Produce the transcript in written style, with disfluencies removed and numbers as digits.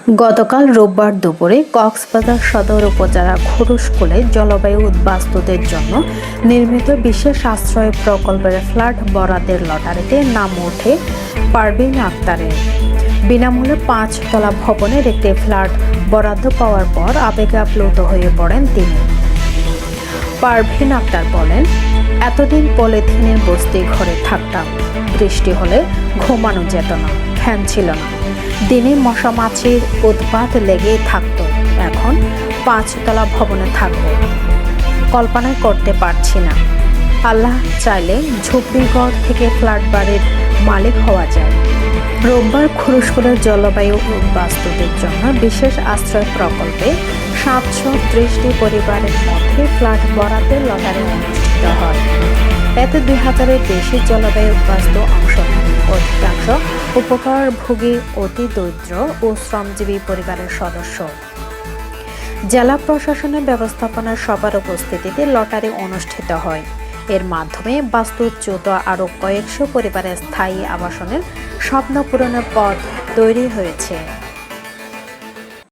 গতকাল রোববার দুপুরে কক্সবাজার সদর উপজেলার খুরুশকুলে জলবায়ু উদ্বাস্তুদের জন্য নির্মিত বিশেষ আশ্রয় প্রকল্পের ফ্ল্যাট বরাদ্দের লটারিতে নাম ওঠে পারভীন আক্তারের। বিনামূল্যে 5 তলা ভবনের একটি ফ্ল্যাট বরাদ্দ পাওয়ার পর আবেগে আপ্লুত হয়ে পড়েন তিনি। পারভীন আক্তার বলেন, এতদিন পলিথিনের বস্তি ঘরে থাকতাম, বৃষ্টি হলে ঘুমানো যেত না, ফ্যান ছিল না, দিনে মশা মাছির উৎপাত লেগেই থাকতো। এখন 5 তলা ভবনে থাকবো, কল্পনাই করতে পারছি না। আল্লাহ চাইলে ঝুপড়িঘর থেকে ফ্ল্যাট বাড়ির মালিক হওয়া যায়। রোববার খুরুশকুলের জলবায়ু উদ্বাস্তুদের জন্য বিশেষ আশ্রয় প্রকল্পে 730টি পরিবারের মধ্যে ফ্ল্যাট বরাদ্দের লটারি অনুষ্ঠিত হয়। এতে 2000-এর বেশি জলবায়ু উদ্বাস্তু অংশ নেন। অধিকাংশ উপকারভোগী অতি দরিদ্র ও শ্রমজীবী পরিবারের সদস্য। জেলা প্রশাসনের ব্যবস্থাপনার সবার উপস্থিতিতে লটারি অনুষ্ঠিত হয়। এর মাধ্যমে বাস্তুচ্যুত আরও কয়েকশো পরিবারের স্থায়ী আবাসনের স্বপ্ন পূরণের পথ তৈরি হয়েছে।